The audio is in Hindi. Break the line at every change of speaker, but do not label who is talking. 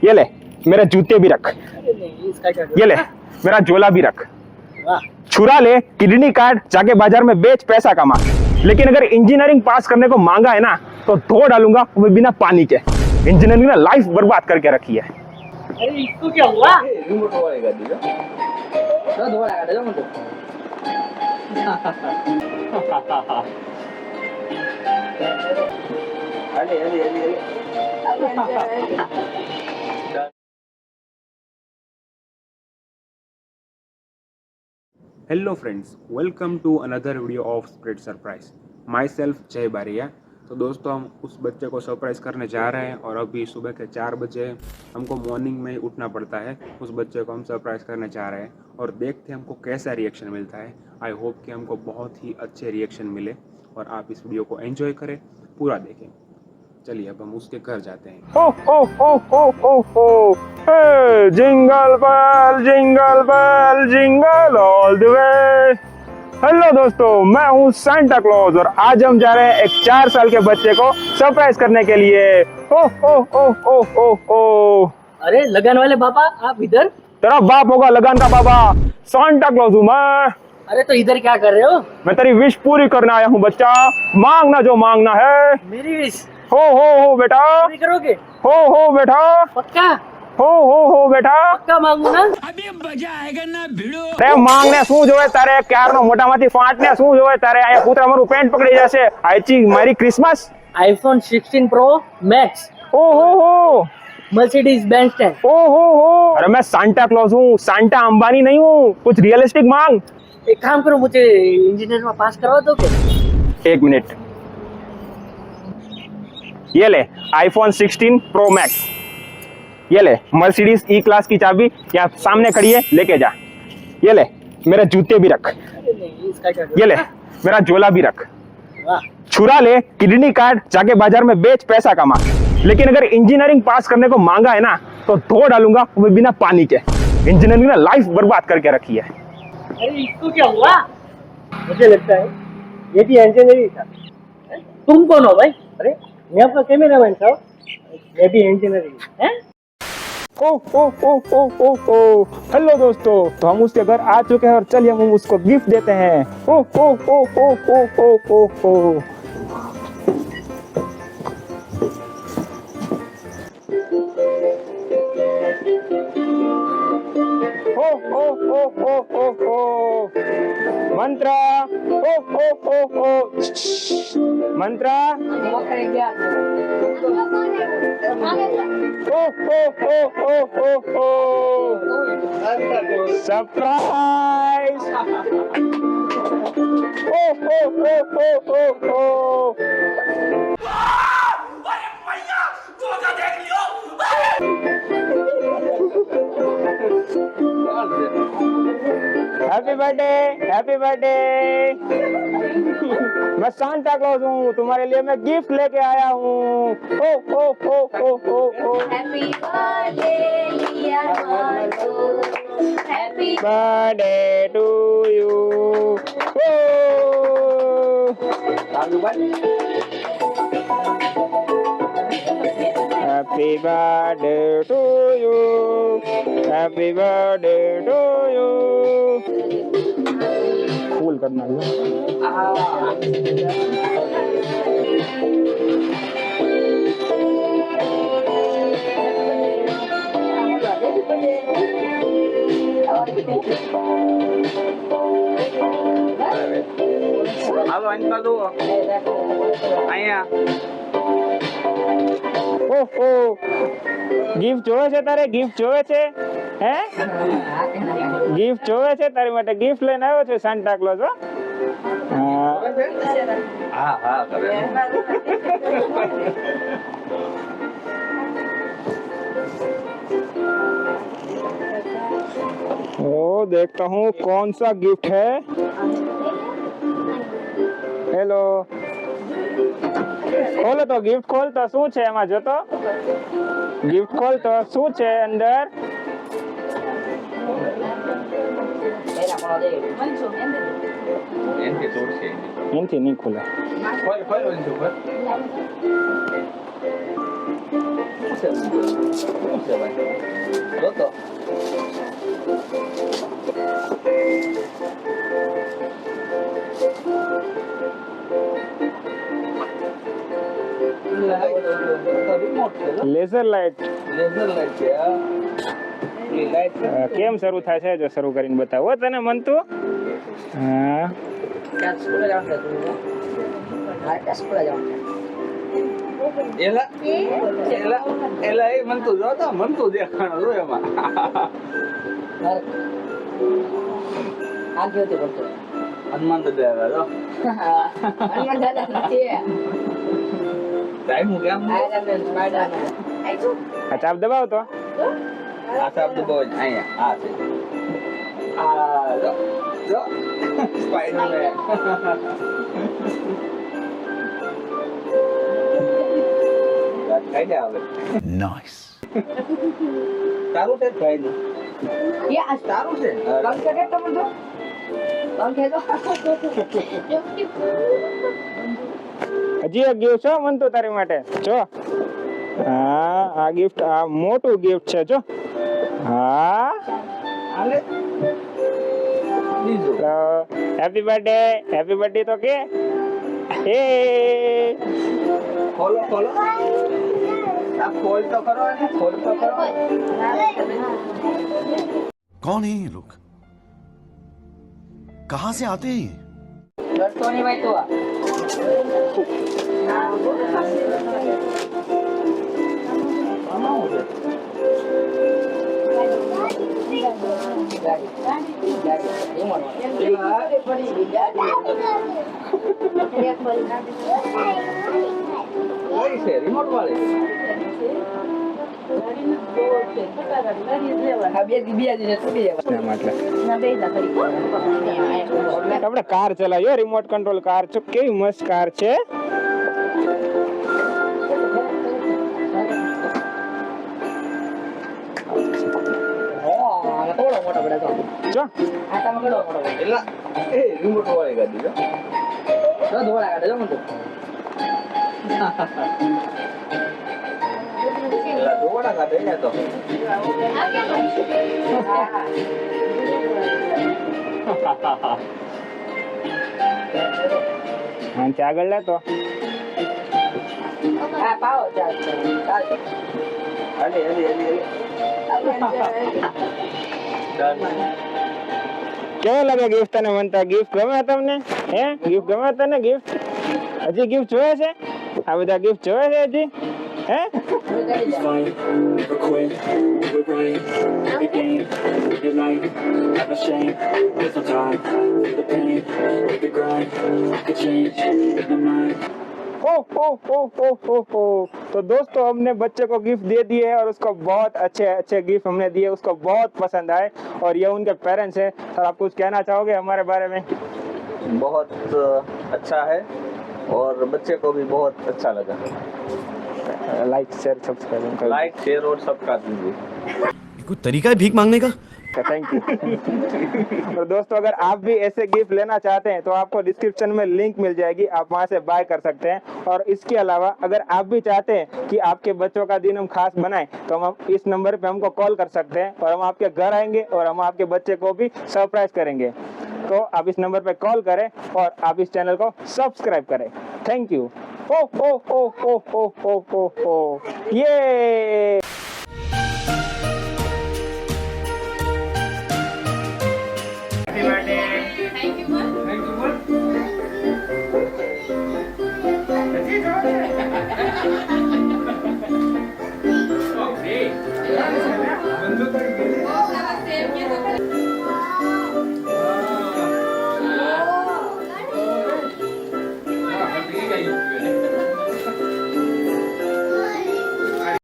ये ले मेरे जूते भी रख। ये ले मेरा झोला भी रख। छुरा ले, किडनी काट, जाके बाजार में बेच, पैसा कमा। लेकिन अगर इंजीनियरिंग पास करने को मांगा है ना तो धो डालूंगा, वो बिना पानी के। इंजीनियरिंग ने लाइफ बर्बाद करके रखी है।
अरे इसको क्या हुआ?
Hello friends, welcome to another video of spread surprise. Myself Jay Bariya. तो दोस्तों, हम उस बच्चे को सरप्राइज करने जा रहे हैं और अभी सुबह के 4 बजे हमको मॉर्निंग में ही उठना पड़ता है। उस बच्चे को हम सरप्राइज करने जा रहे हैं और देखते हैं हमको कैसा रिएक्शन मिलता है। आई होप कि हमको बहुत ही अच्छे रिएक्शन मिले और आप इस वीडियो को एंजॉय करें, पूरा देखें। चलिए अब हम उसके घर जाते हैं। हो ho ho ho ho ho, jingle bell jingle all the way. Hello दोस्तों, मैं हूँ सांता क्लॉज और आज हम जा रहे हैं एक 4 साल के बच्चे को सरप्राइज करने के लिए। हो हो हो हो हो हो।
अरे लगान वाले बाबा, आप इधर?
तेरा बाप होगा लगान का बाबा, सांता क्लॉज हूँ मैं।
अरे तो इधर क्या कर रहे हो?
मैं तेरी विश पूरी करने आया हूँ बच्चा, मांगना जो मांगना है।
मेरी विश
हो बेटा,
पूरी करोगे?
हो बेटा,
पक्का?
हो बेटा।
पक्का मांगू ना?
अभी मजा आएगा ना भिड़ो।
તે માંગને શું જોવે તારે, ક્યારનો મોટામાંથી ફાટને શું જોવે તારે? અહીંયા કૂતરા મારું પેન્ટ પકડી જશે। આઈચી મારી ક્રિસમસ।
आईफोन 16 प्रो मैक्स,
ઓહો
मर्सिडीज बेंज 10।
ઓહો। अरे मैं सांता क्लॉज हूँ, सांता अंबानी नहीं हूँ। कुछ रियलिस्टिक मांग।
एक काम करो, मुझे इंजीनियर में पास करवा दो क्या?
1 मिनट, ये ले आईफोन 16 प्रो मैक्स। ये ले मर्सिडीज ई क्लास की चाबी, यहाँ सामने खड़ी है, लेके जा। ये ले मेरे जूते भी रख।
अरे नहीं, इसका क्या?
ये ले मेरा झोला भी रख।
वाह,
छुरा ले, किडनी काट, जाके बाजार में बेच, पैसा कमा। लेकिन अगर इंजीनियरिंग पास करने को मांगा है ना तो धो डालूंगा, वो बिना पानी के। इंजीनियरिंग ने लाइफ बर्बाद करके रखी है।
अरे इसको क्या हुआ? मुझे लगता है ये भी इंजीनियरिंग था। तुम कौन हो भाई? अरे मैं आपका कैमरामैन था, मैं भी इंजीनियरिंग है।
ओ हेलो दोस्तों, तो हम उसके घर आ चुके हैं और चलिए हम उसको गिफ्ट देते हैं। Oh Mantra, Mantra, surprise. Happy birthday, happy birthday. मैं सांता क्लॉज हूँ, तुम्हारे लिए मैं गिफ्ट लेके आया हूँ।
Happy birthday, dear Marco. Happy
birthday to you. Happy birthday to you, happy birthday to you. Fool करना है।
Halo, anh dulu. Ayah.
ઓહો, ગિફ્ટ જોવે છે તારે? ગિફ્ટ જોવે છે? હે, ગિફ્ટ જોવે છે? તારી માટે ગિફ્ટ લઈને આવ્યો છે સાન્ટા ક્લોઝ।
હા કરે।
ओ देखता हूँ कौन सा गिफ्ट है। हेलो, खोलो तो गिफ्ट खोल तो શું છે એમાં, જો તો गिफ्ट खोल तो શું છે અંદર।
એનથી તોડશે
એનથી નહીં ખુલે.
ખોલ ખોલ એનથી ખોલ શું છે ભાઈ જો તો
લેઝર લાઇટ
લેઝર લાઈટ છે આ એ લાઈટ
કેમ શરૂ થાય છે જો શરૂ કરીને બતાવો તને મન તું. હા
ક્યાં સ્કૂલે જવાનું છે તું? હા ક્યાં સ્કૂલે જવાનું છે?
એલા એલા એલા એ મન તો જો તો મન તો દેખાણો જો એમાં
આ ગયો તે બોલતો
હનુમાન દાદા આવ્યા જો
હનુમાન દાદા નથી
ટાઈમ હું કેમ
આયરન સ્પાઈડરમેન
આ ચાપ દબાવો તો.
આ શબ્દ બહુ જ અહીંયા આ છે આ જો સ્પાઈડરમેન કઈ દે આવે
नाइस
તારું છે ભાઈ નું
ये आज
તારું છે
कौन से के तुम दो कौन थे तो
હજી એક ગિફ્ટ છે મન તો તારી માટે જો. હા આ ગિફ્ટ આ મોટું ગિફ્ટ છે જો. હા
આલે બીજું
હેપી બર્થડે તો કે એ
ખોલો ખોલો આ ખોલ તો કરો ને ખોલ તો કરો
कौन है ये लोग कहाँ से आते हैं ये?
डरतो नहीं भाई तो
આમાં હું છે કઈ છે રિમોટ વાળી
આપણે કાર ચલાવીએ રિમોટ કંટ્રોલ કાર છે કેવી મસ્ત કાર છે. જો
એલા એ રિમોટ વાળી ગાડી જો એલા દોડા ગાડી ને તો
હા આગળ લે તો.
અલી અલી અલી
કેવો લાગે ગિફ્ટ તને મનતા? ગિફ્ટ ગમે તમને? હે ગિફ્ટ ગમે તને? ગિફ્ટ હજી ગિફ્ટ જોવે છે? આ બધા ગિફ્ટ જોવે છે હજી? હે
Fight or quit, we're brave, we game, your life, have no shame, there's no time, feel the pain, make the grind, could change, in the mind.
तो दोस्तों हमने बच्चे को गिफ्ट दे दिए और उसको बहुत अच्छे अच्छे गिफ्ट हमने दिए, उसको बहुत पसंद आए और ये उनके पेरेंट्स हैं. सर आप कुछ कहना चाहोगे हमारे बारे में?
बहुत अच्छा है और बच्चे को भी बहुत अच्छा लगा.
Like share subscribe
like share और सब्सक्राइब कीजिए.
कोई तरीका है भीख मांगने का?
Thank you. तो दोस्तों अगर आप भी ऐसे गिफ्ट लेना चाहते हैं तो आपको डिस्क्रिप्शन में लिंक मिल जाएगी, आप वहां से बाय कर सकते हैं. और इसके अलावा अगर आप भी चाहते हैं कि आपके बच्चों का दिन हम खास बनाएं तो हम इस नंबर पे हमको कॉल कर सकते हैं और हम आपके घर आएंगे और हम आपके बच्चे को भी सरप्राइज करेंगे. तो आप इस नंबर पे कॉल करें और आप इस चैनल को सब्सक्राइब करें. Thank you. ये
Thank you.